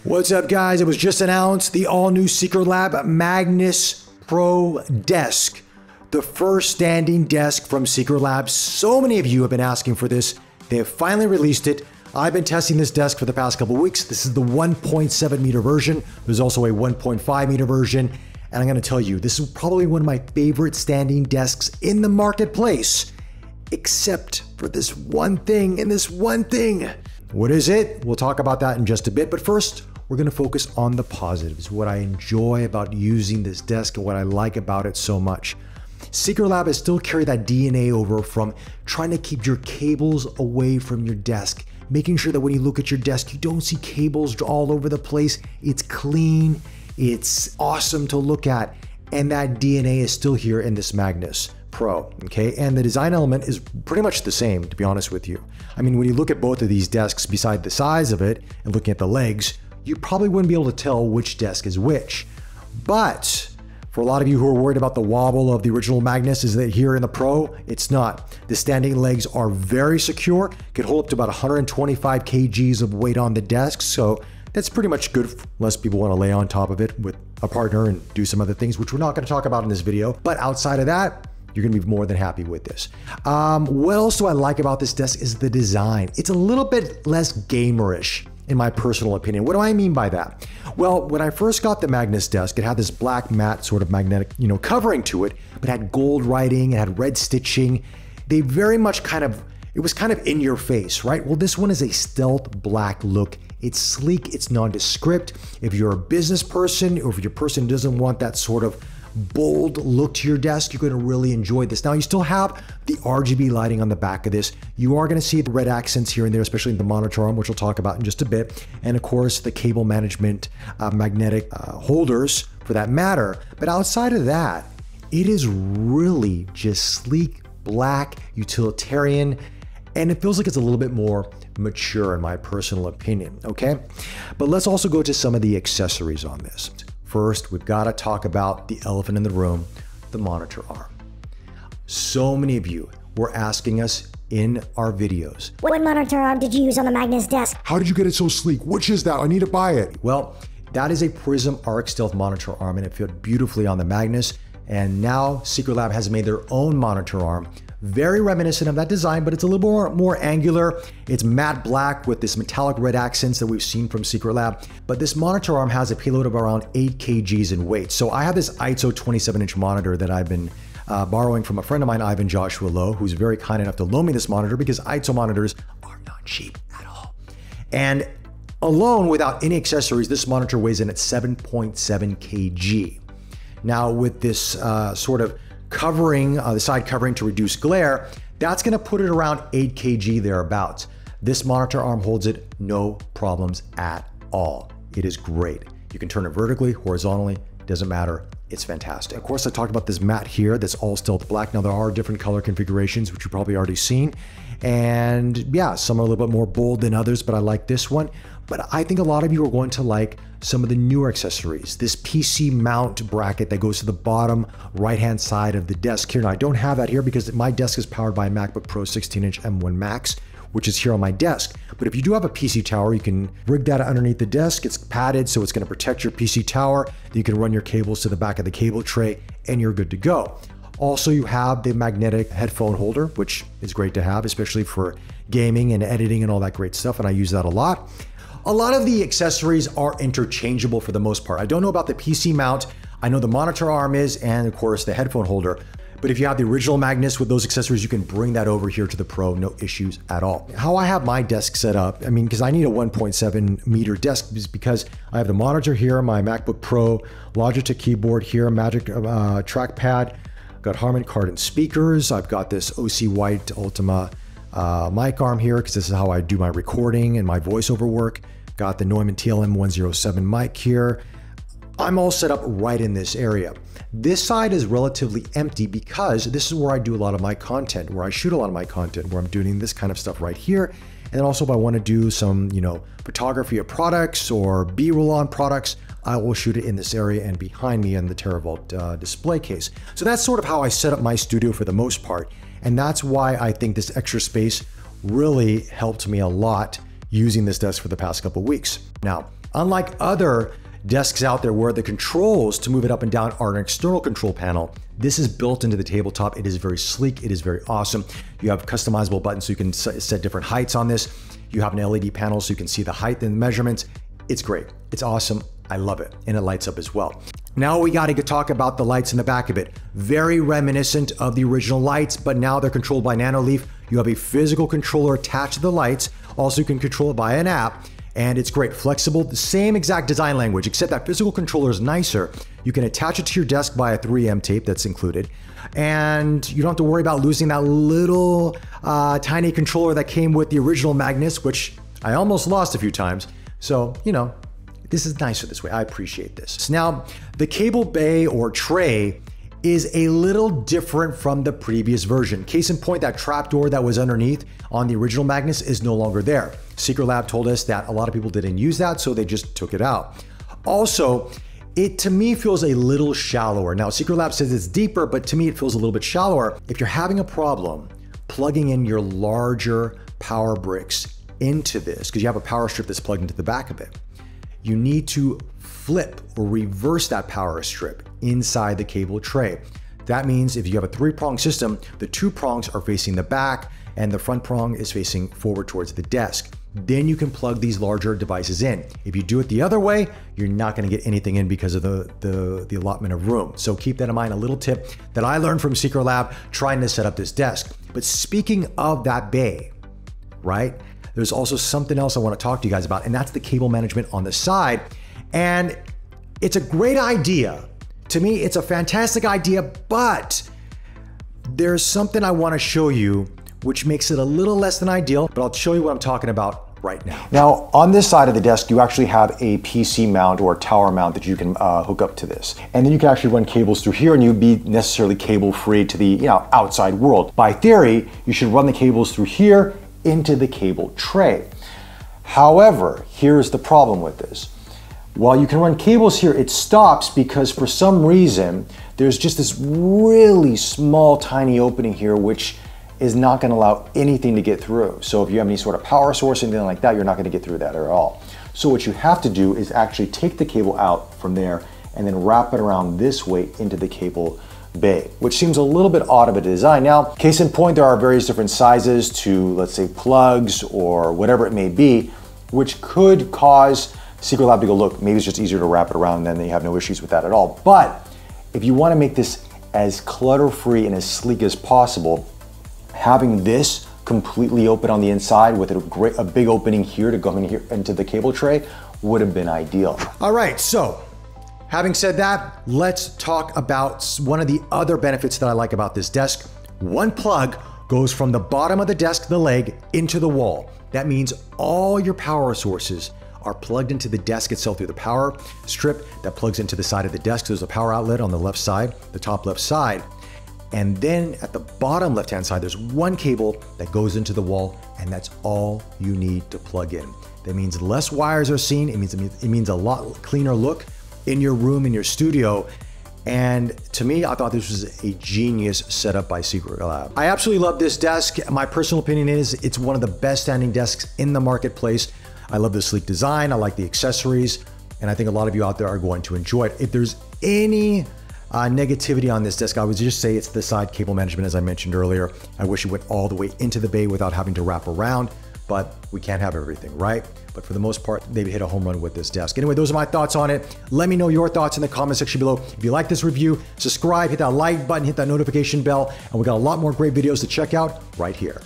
What's up, guys? It was just announced the all-new Secretlab MAGNUS Pro desk. The first standing desk from Secretlab. So many of you have been asking for this. They have finally released it. I've been testing this desk for the past couple weeks. This is the 1.7 meter version. There's also a 1.5 meter version. And I'm gonna tell you, this is probably one of my favorite standing desks in the marketplace, except for this one thing and this one thing. What is it? We'll talk about that in just a bit. But first, we're gonna focus on the positives, what I enjoy about using this desk and what I like about it so much. Secretlab has still carried that DNA over from trying to keep your cables away from your desk, making sure that when you look at your desk, you don't see cables all over the place. It's clean, it's awesome to look at, and that DNA is still here in this MAGNUS Pro, okay? And the design element is pretty much the same, to be honest with you. I mean, when you look at both of these desks, beside the size of it and looking at the legs, you probably wouldn't be able to tell which desk is which. But for a lot of you who are worried about the wobble of the original MAGNUS, is that here in the Pro, it's not. The standing legs are very secure, can hold up to about 125 kgs of weight on the desk, so that's pretty much good unless people want to lay on top of it with a partner and do some other things, which we're not going to talk about in this video. But outside of that, you're gonna be more than happy with this. What else do I like about this desk is the design. It's a little bit less gamerish, in my personal opinion. What do I mean by that? Well, when I first got the MAGNUS desk, it had this black matte sort of magnetic, covering to it, but had gold writing, it had red stitching. They very much it was kind of in your face, right? Well, this one is a stealth black look. It's sleek, it's nondescript. If you're a business person, or if your person doesn't want that sort of bold look to your desk, you're going to really enjoy this. Now, you still have the RGB lighting on the back of this. You are going to see the red accents here and there, especially in the monitor arm, which we'll talk about in just a bit. And of course, the cable management magnetic holders for that matter. But outside of that, it is really just sleek, black, utilitarian, and it feels like it's a little bit more mature in my personal opinion, okay? But let's also go to some of the accessories on this. First, we've got to talk about the elephant in the room, the monitor arm. So many of you were asking us in our videos, what monitor arm did you use on the MAGNUS desk? How did you get it so sleek? Which is that? I need to buy it. Well, that is a Prism Arc Stealth monitor arm, and it fit beautifully on the MAGNUS. And now Secretlab has made their own monitor arm, very reminiscent of that design, but it's a little more angular. It's matte black with this metallic red accents that we've seen from Secretlab. But this monitor arm has a payload of around 8 kgs in weight. So I have this ISO 27-inch monitor that I've been borrowing from a friend of mine, Ivan Joshua Lowe, who's very kind enough to loan me this monitor because ISO monitors are not cheap at all. And alone, without any accessories, this monitor weighs in at 7.7 kg. Now, with this sort of covering, the side covering to reduce glare, that's gonna put it around 8 kg thereabouts. This monitor arm holds it no problems at all. It is great. You can turn it vertically, horizontally, doesn't matter. It's fantastic. Of course, I talked about this matte here that's all stealth black. Now, there are different color configurations, which you've probably already seen. And yeah, some are a little bit more bold than others, but I like this one. But I think a lot of you are going to like some of the newer accessories. This PC mount bracket that goes to the bottom right-hand side of the desk here. Now, I don't have that here because my desk is powered by a MacBook Pro 16-inch M1 Max, which is here on my desk. But if you do have a PC tower, you can rig that underneath the desk. It's padded, so it's gonna protect your PC tower. You can run your cables to the back of the cable tray, and you're good to go. Also, you have the magnetic headphone holder, which is great to have, especially for gaming and editing and all that great stuff, and I use that a lot. A lot of the accessories are interchangeable for the most part. I don't know about the PC mount. I know the monitor arm is, and of course the headphone holder. But if you have the original MAGNUS with those accessories, you can bring that over here to the Pro, no issues at all. How I have my desk set up, I mean, because I need a 1.7 meter desk, is because I have the monitor here, my MacBook Pro, Logitech keyboard here, Magic trackpad, got Harman Kardon speakers. I've got this OC White Ultima mic arm here because this is how I do my recording and my voiceover work. Got the Neumann TLM 107 mic here. I'm all set up right in this area. This side is relatively empty because this is where I do a lot of my content, where I shoot a lot of my content, where I'm doing this kind of stuff right here. And then also if I want to do some, photography of products or B-roll on products, I will shoot it in this area and behind me in the TerraVault display case. So that's sort of how I set up my studio for the most part. And that's why I think this extra space really helped me a lot using this desk for the past couple of weeks. Now, Unlike other desks out there where the controls to move it up and down are an external control panel, this is built into the tabletop. It is very sleek. It is very awesome. You have customizable buttons so you can set different heights on this. You have an LED panel so you can see the height and the measurements. It's great. It's awesome. I love it. And it lights up as well. Now we got to talk about the lights in the back of it. Very reminiscent of the original lights, but now they're controlled by Nanoleaf. You have a physical controller attached to the lights. Also, you can control it by an app. And it's great, flexible, the same exact design language, except that physical controller is nicer. You can attach it to your desk by a 3M tape that's included. And you don't have to worry about losing that little tiny controller that came with the original Magnus, which I almost lost a few times. So, you know, this is nicer this way. I appreciate this. So now, the cable bay or tray is a little different from the previous version. Case in point, that trapdoor that was underneath on the original Magnus is no longer there. Secretlab told us that a lot of people didn't use that, so they just took it out. Also, it to me feels a little shallower. Now, Secretlab says it's deeper, but to me it feels a little bit shallower. If you're having a problem plugging in your larger power bricks into this, because you have a power strip that's plugged into the back of it, you need to flip or reverse that power strip inside the cable tray. That means if you have a 3-prong system, the 2 prongs are facing the back and the front prong is facing forward towards the desk. Then you can plug these larger devices in. If you do it the other way, you're not gonna get anything in because of the allotment of room. So keep that in mind, a little tip that I learned from Secretlab trying to set up this desk. But speaking of that bay, right? There's also something else I wanna talk to you guys about, and that's the cable management on the side. And it's a great idea. To me, it's a fantastic idea, but there's something I wanna show you which makes it a little less than ideal, but I'll show you what I'm talking about right now. Now, on this side of the desk, you actually have a PC mount or a tower mount that you can hook up to this. And then you can actually run cables through here and you'd be necessarily cable free to the outside world. By theory, you should run the cables through here into the cable tray. However, here's the problem with this. While you can run cables here, it stops because for some reason, there's just this really small, tiny opening here, which is not going to allow anything to get through. So if you have any sort of power source, anything like that, you're not going to get through that at all. So what you have to do is actually take the cable out from there and then wrap it around this way into the cable bay, which seems a little bit odd of a design. Now, case in point, there are various different sizes to, let's say, plugs or whatever it may be, which could cause Secretlab to go, look, maybe it's just easier to wrap it around and then you have no issues with that at all. But if you want to make this as clutter-free and as sleek as possible, having this completely open on the inside with a big opening here to go in here into the cable tray would have been ideal. All right, so having said that, let's talk about one of the other benefits that I like about this desk. One plug goes from the bottom of the desk, the leg, into the wall. That means all your power sources are plugged into the desk itself through the power strip that plugs into the side of the desk. There's a power outlet on the left side, the top left side. And then at the bottom left-hand side, there's one cable that goes into the wall, and that's all you need to plug in. That means less wires are seen. It means a lot cleaner look in your room, in your studio. And to me, I thought this was a genius setup by Secretlab. I absolutely love this desk. My personal opinion is it's one of the best standing desks in the marketplace. I love the sleek design. I like the accessories. And I think a lot of you out there are going to enjoy it. If there's any negativity on this desk, I would just say it's the side cable management, as I mentioned earlier. I wish it went all the way into the bay without having to wrap around, but we can't have everything, right? But for the most part, they've hit a home run with this desk. Anyway, those are my thoughts on it. Let me know your thoughts in the comment section below. If you like this review, subscribe, hit that like button, hit that notification bell, and we got a lot more great videos to check out right here.